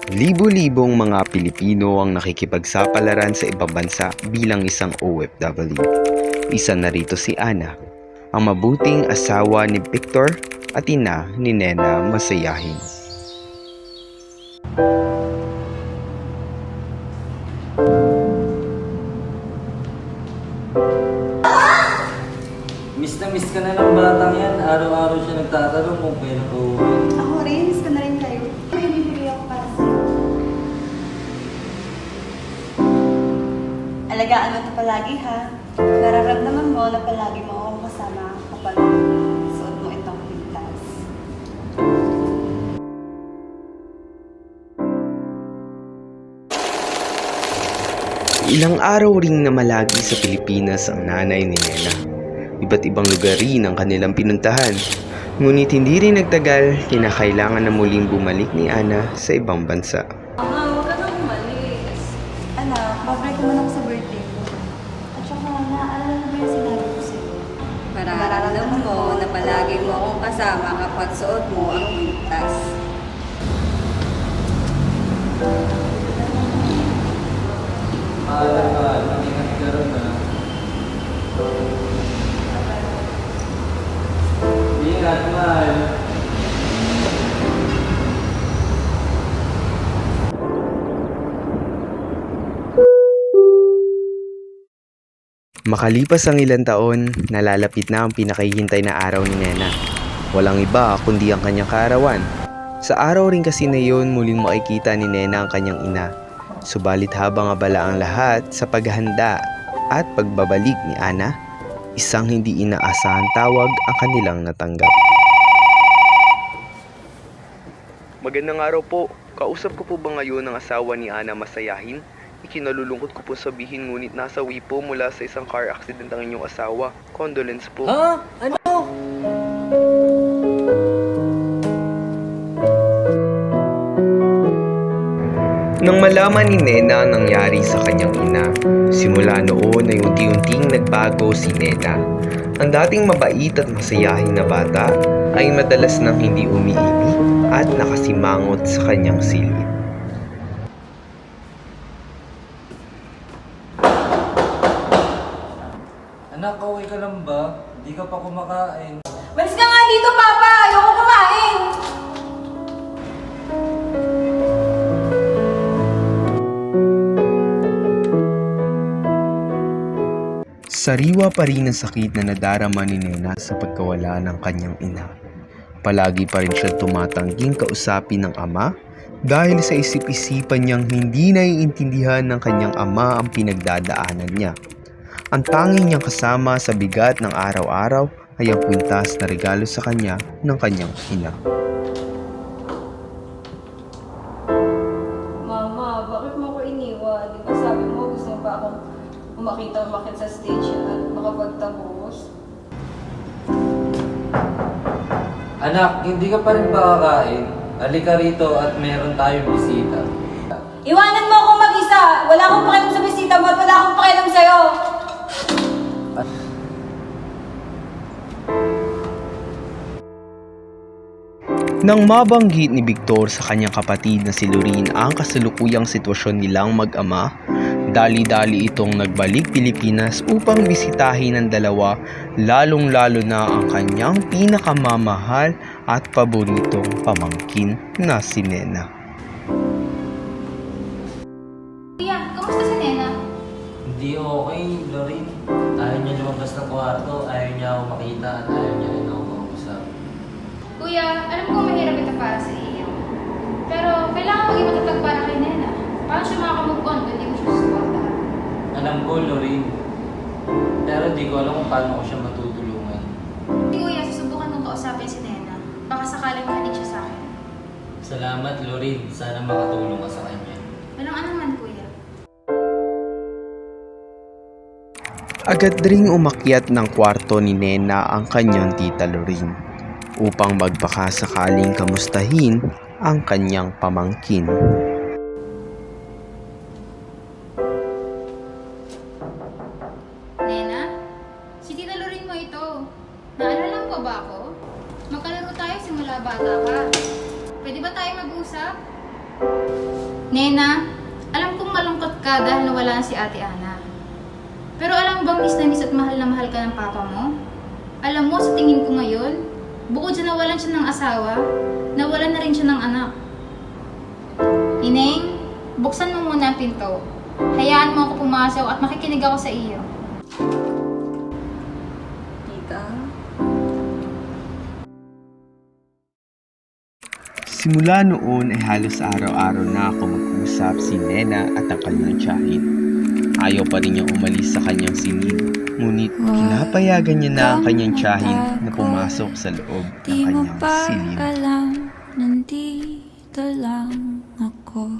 Libo-libong mga Pilipino ang nakikipagsapalaran sa ibang bansa bilang isang OFW. Isa na rito si Ana, ang mabuting asawa ni Victor at ina ni Nena Masayahin. Miss na miss ka na ng batang yan. Araw-araw siya nagtatanong kung kailan uuwi. Ako rin, miss ko na rin kayo. May bibili ako para sa'yo. Alagaan mo ito palagi ha. Nararamdaman mo na palagi mo akong kasama kapag suot mo itong pintas. Ilang araw ring namalagi sa Pilipinas ang nanay ni Nena. Iba't ibang lugar rin ang kanilang pinuntahan. Ngunit hindi rin nagtagal, kinakailangan na muling bumalik ni Ana sa ibang bansa. Mama, huwag ka nang umalis. Anak, babalik naman ako sa birthday ko. At saka, naaalala mo ba yung sinabi ko sa'yo? Mararamdaman mo na palagi mo akong kasama kapag suot mo ang pintas. Mahal, mag-ingat ka rin na. Ingat, mahal. Makalipas ang ilang taon, nalalapit na ang pinakahihintay na araw ni Nena. Walang iba kundi ang kanyang kaarawan. Sa araw rin kasi na yun, muling makikita ni Nena ang kanyang ina. Subalit habang abala ang lahat sa paghahanda at pagbabalik ni Ana, isang hindi inaasahang tawag ang kanilang natanggap. Magandang araw po. Kausap ko po ba ngayon ang asawa ni Ana Masayahin? Ikinalulungkot ko po sabihin ngunit nasawi po mula sa isang car accident ang inyong asawa. Condolence po. Ha? Ano? Nang malaman ni Nena ang nangyari sa kanyang ina, simula noon ay unti-unting nagbago si Nena. Ang dating mabait at masayahin na bata ay madalas nang hindi umiibig at nakasimangot sa kanyang silid. Anak, kaway ka lang ba? Hindi ka pa kumakain. Malis ka nga dito, Papa! Ayoko kumain! Sariwa pa rin ang sakit na nadarama ni Nena sa pagkawala ng kanyang ina. Palagi pa rin siya tumatangging kausapin ng ama dahil sa isip-isipan niyang hindi naiintindihan ng kanyang ama ang pinagdadaanan niya. Ang tanging niyang kasama sa bigat ng araw-araw ay ang kwintas na regalo sa kanya ng kanyang ina. Mama, bakit mo ako iniwan? Di ba sabi mo gusto mo pa akong umakit sa stage at makapagtapos? Anak, hindi ka pa rin ba kakain? Halika rito at meron tayong bisita. Iwanan mo akong mag-isa! Wala akong pakialam sa bisita mo at wala akong pakialam sa'yo! Nang mabanggit ni Victor sa kanyang kapatid na si Lorene ang kasalukuyang sitwasyon nilang mag-ama, dali-dali itong nagbalik Pilipinas upang bisitahin ang dalawa, lalong-lalo na ang kanyang pinakamamahal at paboritong pamangkin na si Nena. Kuya, kamusta si Nena? Hindi okay, Lorene. Ayaw niya lumabas ng kwarto, ayaw niya ako makita at ayaw niya rin ako makausap. Kuya, alam ko mahirap ito para sa iyo. Pero kailangan maging matatag para kay Nena. Paano siya makakamove on kung hindi mo siya susuportahan? Alam ko, Lorene. Pero di ko alam kung paano ko siya matutulungan. Hindi kuya, susubukan kong kausapin si Nena. Baka sakaling makinig siya sa akin. Salamat, Lorene. Sana makatulong ka sa kanya. Walang anuman kuya. Agad ring umakyat ng kwarto ni Nena ang kanyang tita Lorene upang magpakasakaling kamustahin ang kanyang pamangkin. Nena? Si Tita Lorene mo ito. Naalala mo ba ako? Magkalaro tayo simula bata ka. Pwede ba tayo mag-usap? Nena, alam kong malungkot ka dahil nawala si Ate Ana. Pero alam mo bang miss na miss at mahal na mahal ka ng papa mo? Alam mo, sa tingin ko ngayon, bukod sa nawalan siya ng asawa, nawalan na rin siya ng anak. Ineng, buksan mo muna ang pinto. Hayaan mo ako pumasok at makikinig ako sa iyo. Tita? Simula noon ay halos araw-araw na ako mag-usap si Nena at ang kanyang tiyahin. Ayaw pa rin niyang umalis sa kanyang singig, ngunit pinapayagan niya na ang kanyang tiyahin na pumasok sa loob ng Di mo kanyang ba silid. alam, nandito lang ako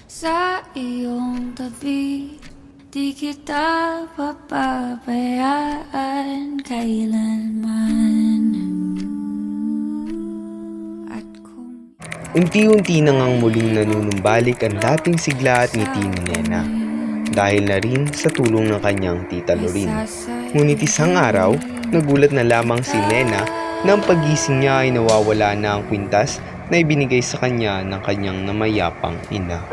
sa iyong tabi. Di kita papabayaan kailanman. At kung Unti-unti na ngang muling nanunumbalik ang dating sigla at ngiti ni Nena, dahil na rin sa tulong ng kanyang tita Lorin. Ngunit isang araw, nagulat na lamang si Nena nang pagising niya ay nawawala na ang kwintas na ibinigay sa kanya ng kanyang namayapang ina.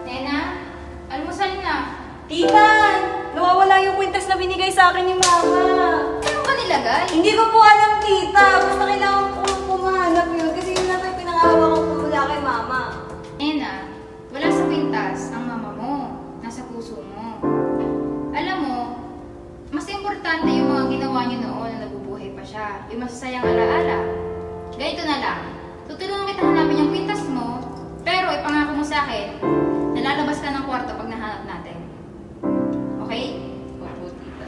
Nena, almusal na. Tita! Nawawala yung kwintas na binigay sa akin ni Mama. Ano ka nilagay? Hindi ko po alam, Tita. Basta kailangan ko pumahanap yun kasi yun lang yung pinangawa ko mula kay Mama. Nena, wala sa pintas ang mama mo. Nasa puso mo. Alam mo, mas importante yung mga ginawa niyo noon na nabubuhay pa siya. Yung masasayang alaala. Ganito na lang. Tutulungan kita hanapin yung pintas mo, pero ipangako mo sa akin, nalalabas ka ng kwarto pag nahanap natin. Okay? Opo, tita.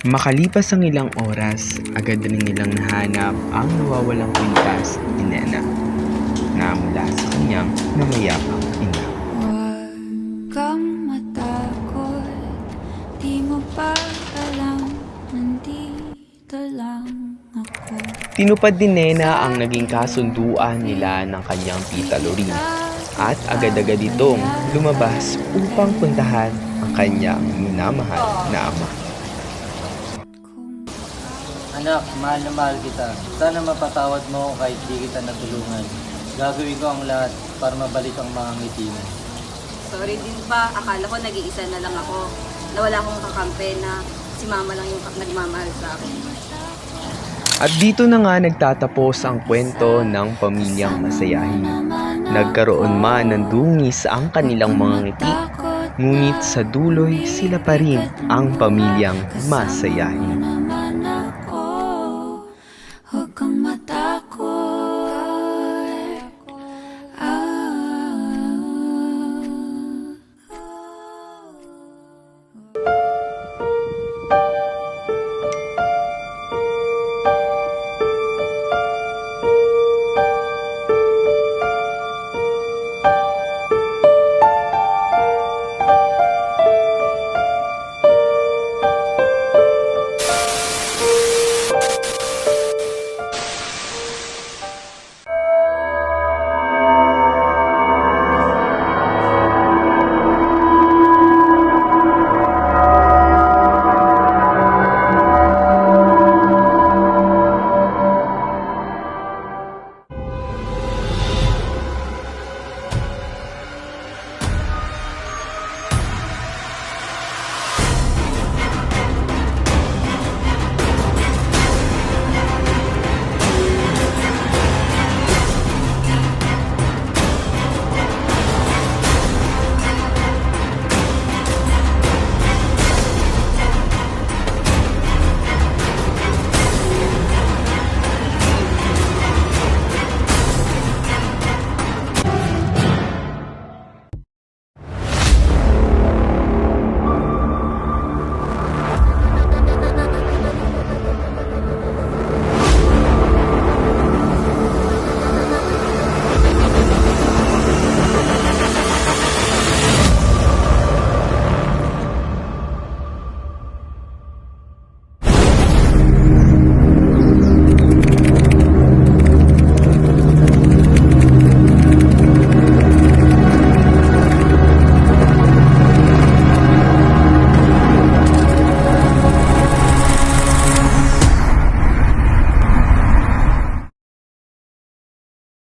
Makalipas ang ilang oras, agad rin nilang nahanap ang nawawalang kwintas ni Nena na mula sa kanyang namayapang ina. huwag kang matakot, di mo pa alam, nandito lang ako. Tinupad din Nena ang naging kasunduan nila ng kanyang tita Lorin at agad-agad itong lumabas upang puntahan ang kanyang minamahal na ama. Anak, mahal na mahal kita. Sana mapatawad mo ako kahit di kita natulungan. Gagawin ko ang lahat para mabalik ang mga ngiti mo. Sorry din pa, akala ko nag-iisa na lang ako. Nawala akong kakampi na si Mama lang yung nagmamahal sa akin. At dito na nga nagtatapos ang kwento ng pamilyang masayahin. Nagkaroon man ng dungis ang kanilang mga ngiti, ngunit sa duloy sila pa rin ang pamilyang masayahin. Huwag kang matakot.